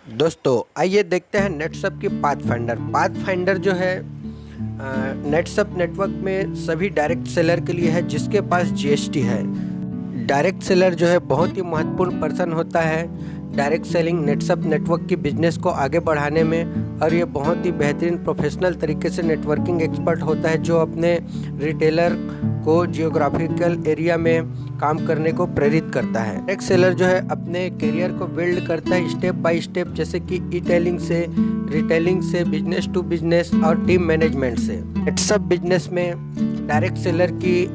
दोस्तों आइए देखते हैं नेटसप की पाथफाइंडर जो है नेटसप नेटवर्क में सभी डायरेक्ट सेलर के लिए है जिसके पास जीएसटी है। डायरेक्ट सेलर जो है बहुत ही महत्वपूर्ण पर्सन होता है डायरेक्ट सेलिंग नेटसप नेटवर्क की बिजनेस को आगे बढ़ाने में, और ये बहुत ही बेहतरीन प्रोफेशनल तरीके से नेटवर्किंग एक्सपर्ट होता है जो अपने रिटेलर को जियोग्राफिकल एरिया में काम करने को प्रेरित करता है। डायरेक्ट सेलर जो है अपने करियर को बिल्ड करता है स्टेप बाय स्टेप, जैसे कि ई-टेलिंग से, रिटेलिंग से, बिजनेस टू बिजनेस और टीम मैनेजमेंट से। नेटसप बिजनेस में डायरेक्ट सेलर की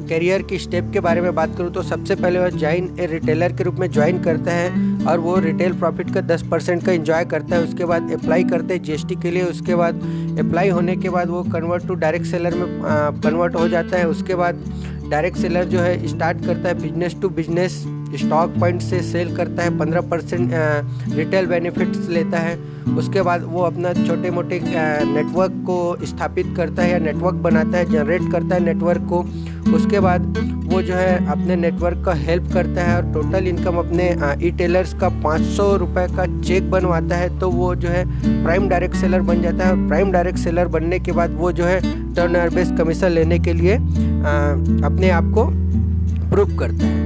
करियर की स्टेप के बारे में बात करूँ तो सबसे पहले वह ज्वाइन ए रिटेलर के रूप में ज्वाइन करता है और वो रिटेल प्रॉफिट का 10% का एंजॉय करता है। उसके बाद अप्लाई करते हैं जीएसटी के लिए। उसके बाद अप्लाई होने के बाद वो कन्वर्ट टू डायरेक्ट सेलर में कन्वर्ट हो जाता है। उसके बाद डायरेक्ट सेलर जो है स्टार्ट करता है business to business, stock point से सेल करता है, 15% रिटेल बेनिफिट्स लेता है। उसके बाद वो अपना छोटे मोटे नेटवर्क को स्थापित करता है या नेटवर्क बनाता है, जनरेट करता है नेटवर्क को। उसके बाद वो जो है अपने नेटवर्क का हेल्प करता है और टोटल इनकम अपने ई-टेलर्स का 500 रुपये का चेक बनवाता है, तो वो जो है प्राइम डायरेक्ट सेलर बन जाता है। और प्राइम डायरेक्ट सेलर बनने के बाद वो जो है टर्नओवर बेस्ड कमीशन लेने के लिए अपने आप को प्रूव करता है।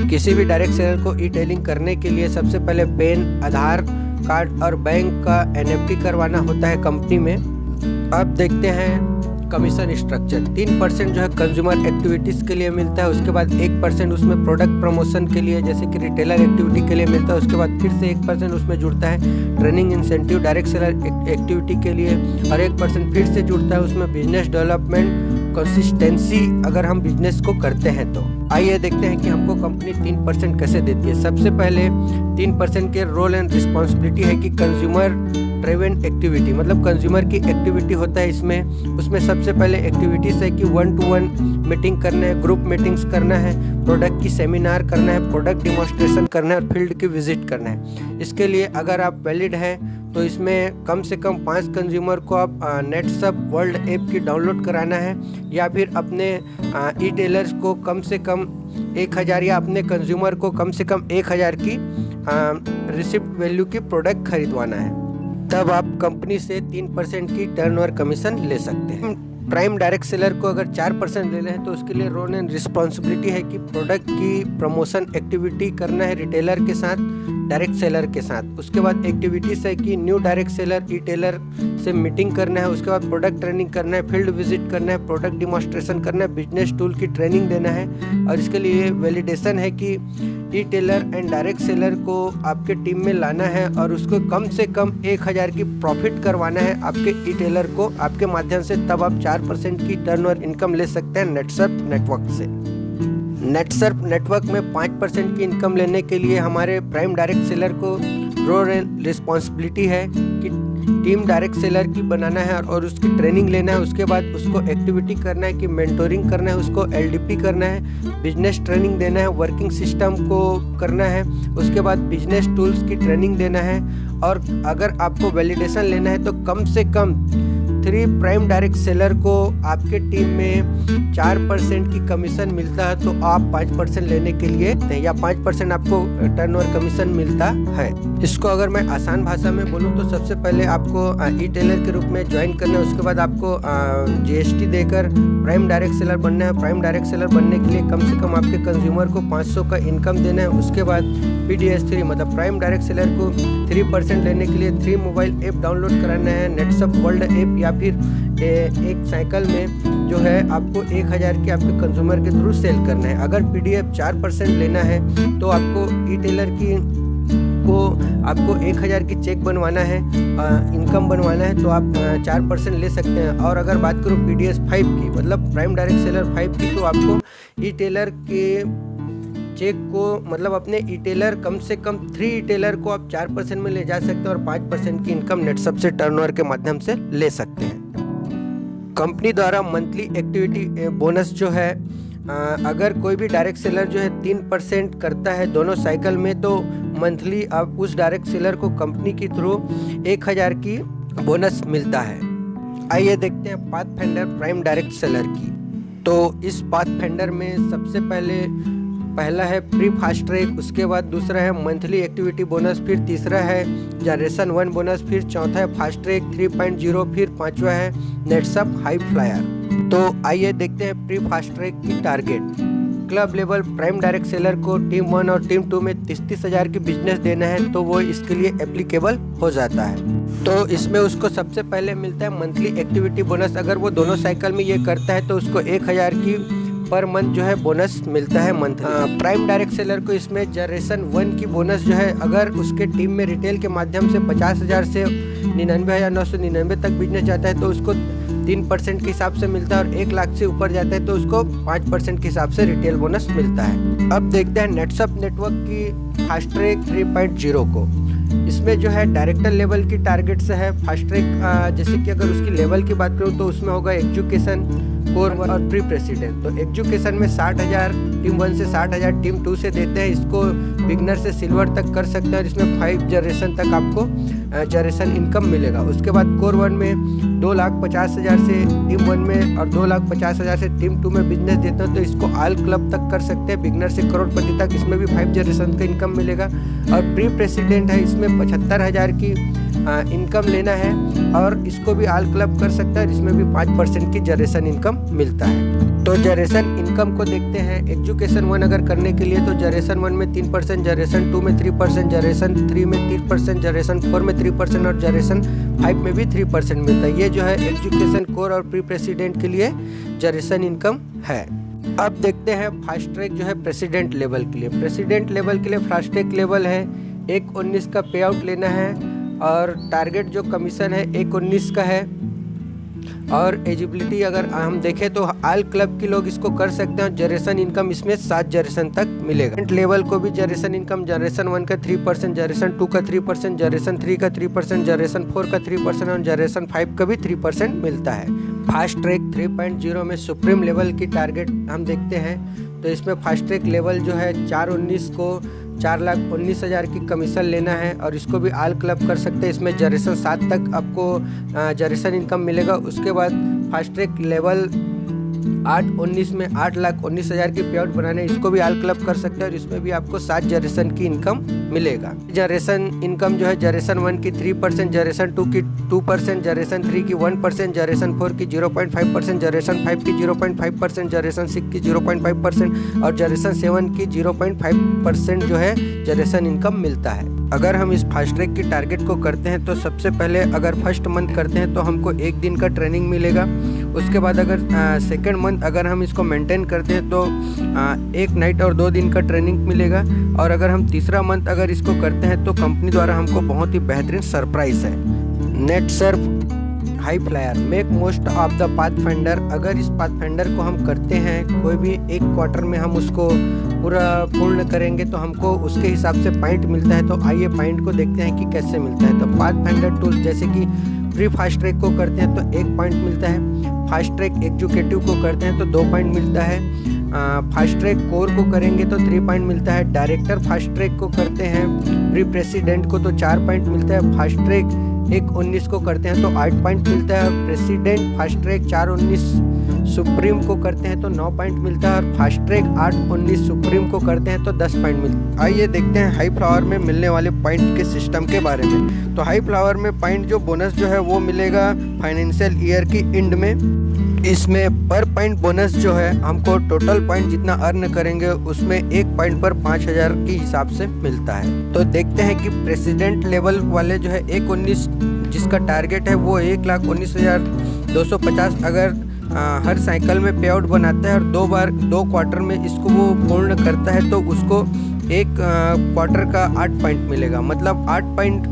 किसी भी डायरेक्ट सेलर को ई-टेलिंग करने के लिए सबसे पहले पेन, आधार कार्ड और बैंक का एनएफटी करवाना होता है कंपनी में। अब देखते हैं कमीशन स्ट्रक्चर। 3% जो है कंज्यूमर एक्टिविटीज़ के लिए मिलता है। उसके बाद 1% उसमें प्रोडक्ट प्रमोशन के लिए जैसे कि रिटेलर एक्टिविटी के लिए मिलता है। उसके बाद फिर से 1% उसमें जुड़ता है training incentive direct seller activity के लिए, और 1% फिर से जुड़ता है उसमें बिजनेस डेवलपमेंट कंसिस्टेंसी अगर हम बिजनेस को करते हैं तो। आइए देखते हैं कि हमको कंपनी 3% कैसे देती है। सबसे पहले 3% के रोल एंड रिस्पॉन्सिबिलिटी है कि कंज्यूमर ड्रिवन एक्टिविटी, मतलब कंज्यूमर की एक्टिविटी होता है इसमें। उसमें सबसे पहले एक्टिविटीज़ है कि 1-to-1 मीटिंग करना है, ग्रुप मीटिंग्स करना है, प्रोडक्ट की सेमिनार करना है, प्रोडक्ट डिमॉन्स्ट्रेशन करना है और फील्ड की विजिट करना है। इसके लिए अगर आप वैलिड हैं तो इसमें कम से कम 5 कंज्यूमर को आप नेटसप वर्ल्ड ऐप की डाउनलोड कराना है, या फिर अपने ई-टेलर्स को कम से कम 1000 या अपने कंज्यूमर को कम से कम 1000 की रिसिप्ट वैल्यू की प्रोडक्ट खरीदवाना है। तब आप कंपनी से 3% की टर्नओवर कमीशन ले सकते हैं। प्राइम डायरेक्ट सेलर को अगर 4% ले हैं तो उसके लिए रोल एंड रिस्पॉन्सिबिलिटी है कि प्रोडक्ट की प्रमोशन एक्टिविटी करना है रिटेलर के साथ, डायरेक्ट सेलर के साथ। उसके बाद एक्टिविटीज़ है कि न्यू डायरेक्ट सेलर ई-टेलर से मीटिंग करना है। उसके बाद प्रोडक्ट ट्रेनिंग करना है, फील्ड विजिट करना है, प्रोडक्ट डिमॉन्स्ट्रेशन करना है, बिजनेस टूल की ट्रेनिंग देना है। और इसके लिए वैलिडेशन है कि ई-टेलर एंड डायरेक्ट सेलर को आपके टीम में लाना है और उसको कम से कम 1000 की प्रॉफिट करवाना है आपके ई-टेलर को आपके माध्यम से। तब आप 4% की टर्नओवर इनकम ले सकते हैं नेटसप नेटवर्क से। नेटसप नेटवर्क में 5% की इनकम लेने के लिए हमारे प्राइम डायरेक्ट सेलर को रोल एंड रिस्पॉन्सिबिलिटी है कि टीम डायरेक्ट सेलर की बनाना है और उसकी ट्रेनिंग लेना है। उसके बाद उसको एक्टिविटी करना है कि मेंटोरिंग करना है, उसको एलडीपी करना है, बिजनेस ट्रेनिंग देना है, वर्किंग सिस्टम को करना है। उसके बाद बिजनेस टूल्स की ट्रेनिंग देना है। और अगर आपको वैलिडेशन लेना है तो कम से कम 3 प्राइम डायरेक्ट सेलर को आपके टीम में 4% की कमीशन मिलता है, तो आप 5% लेने के लिए या 5% आपको टर्नओवर कमीशन मिलता है। इसको अगर मैं आसान भाषा में बोलूँ तो सबसे पहले आपको ई-टेलर के रूप में ज्वाइन करना है। उसके बाद आपको जीएसटी देकर प्राइम डायरेक्ट सेलर बनना है। प्राइम डायरेक्ट सेलर बनने के लिए कम से कम आपके कंज्यूमर को 500 का इनकम देना है। उसके बाद PDS3 मतलब प्राइम डायरेक्ट सेलर को 3% लेने के लिए 3 मोबाइल ऐप डाउनलोड कराना है, नेटसप वर्ल्ड ऐप, या फिर एक साइकिल में जो है आपको 1000 के आपके कंज्यूमर के थ्रू सेल करना है। अगर PDF 4% लेना है तो आपको ई-टेलर की को आपको 1000 की चेक बनवाना है, इनकम बनवाना है, तो आप 4% ले सकते हैं। और अगर बात करूँ PDS5 की मतलब प्राइम डायरेक्ट सेलर 5 की, तो आपको ई-टेलर के चेक को मतलब अपने ई-टेलर कम से कम 3 ई-टेलर को आप 4% में ले जा सकते हैं और 5% की इनकम नेटसप से टर्नओवर के माध्यम से ले सकते हैं। कंपनी द्वारा मंथली एक्टिविटी बोनस जो है अगर कोई भी डायरेक्ट सेलर जो है 3% करता है दोनों साइकिल में, तो मंथली आप उस डायरेक्ट सेलर को कंपनी के थ्रू 1000 की बोनस मिलता है। आइए देखते हैं पाथफाइंडर प्राइम डायरेक्ट सेलर की। तो इस पाथफाइंडर में सबसे पहले पहला है प्री फास्ट ट्रैक, उसके बाद दूसरा है मंथली एक्टिविटी बोनस, फिर तीसरा है जनरेशन 1 बोनस, फिर चौथा है फास्ट ट्रैक 3.0, फिर पांचवा है नेट्सअप हाई फ्लायर। तो आइए देखते हैं प्री फास्ट ट्रैक की target. Club level prime direct seller को टीम 1 और टीम 2 में 30,000 की बिजनेस देना है तो वो इसके लिए एप्लीकेबल हो जाता है। तो इसमें उसको सबसे पहले मिलता है मंथली एक्टिविटी बोनस। अगर वो दोनों साइकिल में ये करता है तो उसको 1,000 की पर मंथ जो है बोनस मिलता है मंथ। प्राइम डायरेक्ट सेलर को इसमें जनरेशन 1 की बोनस जो है, अगर उसके टीम में रिटेल के माध्यम से 50,000 से 99,999 तक बिजनेस जाता है तो उसको 3% के हिसाब से मिलता है, और 1 लाख से ऊपर जाता है तो उसको 5% के हिसाब से रिटेल बोनस मिलता है। अब देखते हैं नेट्सअप नेटवर्क की फास्ट ट्रैक 3.0 को। इसमें जो है डायरेक्टर लेवल की टारगेट से है फास्ट ट्रैक। जैसे कि अगर उसकी लेवल की बात करूँ तो उसमें होगा एजुकेशन, कोर और प्री प्रेसिडेंट। तो एजुकेशन में 60,000 टीम 1 से 60,000 टीम 2 से देते हैं। इसको बिगनर से सिल्वर तक कर सकते हैं और इसमें 5 जनरेशन तक आपको जनरेशन इनकम मिलेगा। उसके बाद कोर 1 में 2,50,000 से टीम 1 में और 2,50,000 से टीम 2 में बिजनेस देते हैं तो इसको ऑल क्लब तक कर सकते हैं, बिगनर से करोड़पति तक। इसमें भी 5 जनरेशन का इनकम मिलेगा। और प्री प्रेसिडेंट है, इसमें 75,000 की इनकम लेना है और इसको भी ऑल क्लब कर सकता है। इसमें भी 5% की जनरेशन इनकम मिलता है। तो जनरेशन इनकम को देखते हैं। एजुकेशन 1 अगर करने के लिए तो जनरेशन 1 में 3%, जनरेशन 2 में 3%, जनरेशन 3 में 3%, जनरेशन 4 में 3% और जनरेशन 5 में भी 3% मिलता है। ये जो है एजुकेशन, कोर और प्री प्रेसिडेंट के लिए जनरेशन इनकम है। अब देखते हैं फास्ट ट्रैक जो है प्रेसिडेंट लेवल के लिए। प्रेसिडेंट लेवल के लिए फास्ट ट्रैक लेवल है 1.19 का पे आउट लेना है और टारगेट जो कमीशन है 1.19 का है। और एजिबिलिटी अगर हम देखें तो ऑल क्लब के लोग इसको कर सकते हैं। जनरेशन इनकम इसमें 7 जनरेशन तक मिलेगा। लेवल को भी जनरेशन इनकम जनरेशन 1 का 3%, जनरेशन 2 का 3%, जनरेशन 3 का 3%, जनरेशन 4 का 3% और जनरेशन 5 का भी 3% मिलता है। फास्ट ट्रैक 3.0 में सुप्रीम लेवल की टारगेट हम देखते हैं तो इसमें फास्ट ट्रैक लेवल जो है 4.19 को 4,19,000 की कमीशन लेना है और इसको भी ऑल क्लब कर सकते हैं। इसमें जनरेशन 7 तक आपको जनरेशन इनकम मिलेगा। उसके बाद फास्ट ट्रैक लेवल 8.19 में 8,19,000 की पे आउट बनाने, इसको भी ऑल क्लब कर सकते हैं और इसमें भी आपको 7 जनरेशन की इनकम मिलेगा। जनरेशन इनकम जो है जनरेशन 1 की 3%, जनरेशन 2 की 2%, जनरेशन 3 की 1%, जनरेशन 4 की 0.5%, जनरेशन 5 की 0.5%, जनरेशन 6 की 0.5% और जनरेशन 7 की 0.5% जो है जनरेशन इनकम मिलता है। अगर हम इस फास्ट ट्रैक की टारगेट को करते हैं तो सबसे पहले अगर फर्स्ट मंथ करते हैं तो हमको 1 दिन का ट्रेनिंग मिलेगा। उसके बाद अगर सेकेंड मंथ अगर हम इसको मेंटेन करते हैं तो 1 नाइट और 2 दिन का ट्रेनिंग मिलेगा। और अगर हम तीसरा मंथ अगर इसको करते हैं तो कंपनी द्वारा हमको बहुत ही बेहतरीन सरप्राइज है। नेट्सअप high flyer make most of the pathfinder. अगर इस पाथफाइंडर को हम करते हैं, कोई भी 1 क्वार्टर में हम उसको पूरा पूर्ण करेंगे तो हमको उसके हिसाब से पॉइंट मिलता है। तो आइए पॉइंट को देखते हैं कि कैसे मिलता है। तो पाथफाइंडर टूल जैसे कि प्री फास्ट ट्रैक को करते हैं तो 1 पॉइंट मिलता है। फास्ट ट्रैक एग्जीक्यूटिव को करते हैं तो 2 पॉइंट मिलता है। फास्ट ट्रैक कोर को करेंगे तो 3 पॉइंट मिलता है। डायरेक्टर फास्ट ट्रैक को करते हैं प्री प्रेसिडेंट को तो 4 पॉइंट मिलता है। फास्ट ट्रैक 1.19 को करते हैं तो 8 पॉइंट मिलता है। प्रेसिडेंट फास्ट ट्रैक 4.19 सुप्रीम को करते हैं तो 9 पॉइंट मिलता है और फास्ट ट्रैक 8.19 सुप्रीम को करते हैं तो 10 पॉइंट मिलता है। आइए देखते हैं हाई फ्लावर में मिलने वाले पॉइंट के सिस्टम के बारे में। तो हाई फ्लावर में पॉइंट जो बोनस जो है वो मिलेगा फाइनेंशियल ईयर की एंड में। इसमें पर पॉइंट बोनस जो है हमको टोटल पॉइंट जितना अर्न करेंगे उसमें 1 पॉइंट पर 5,000 के हिसाब से मिलता है। तो देखते हैं कि प्रेसिडेंट लेवल वाले जो है 1.19 जिसका टारगेट है वो 1,19,250 अगर हर साइकिल में पे आउट बनाता है और 2 क्वार्टर में इसको वो पूर्ण करता है तो उसको 1 क्वार्टर का 8 पॉइंट मिलेगा। मतलब 8 पॉइंट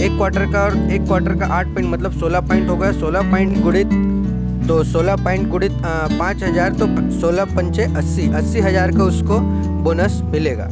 1 क्वार्टर का और 1 क्वार्टर का 8 पॉइंट मतलब 16 पॉइंट होगा। 16 पॉइंट गुणित तो 16 पॉइंट गुणित 5,000 तो 16 पंचे 80,000 का उसको बोनस मिलेगा।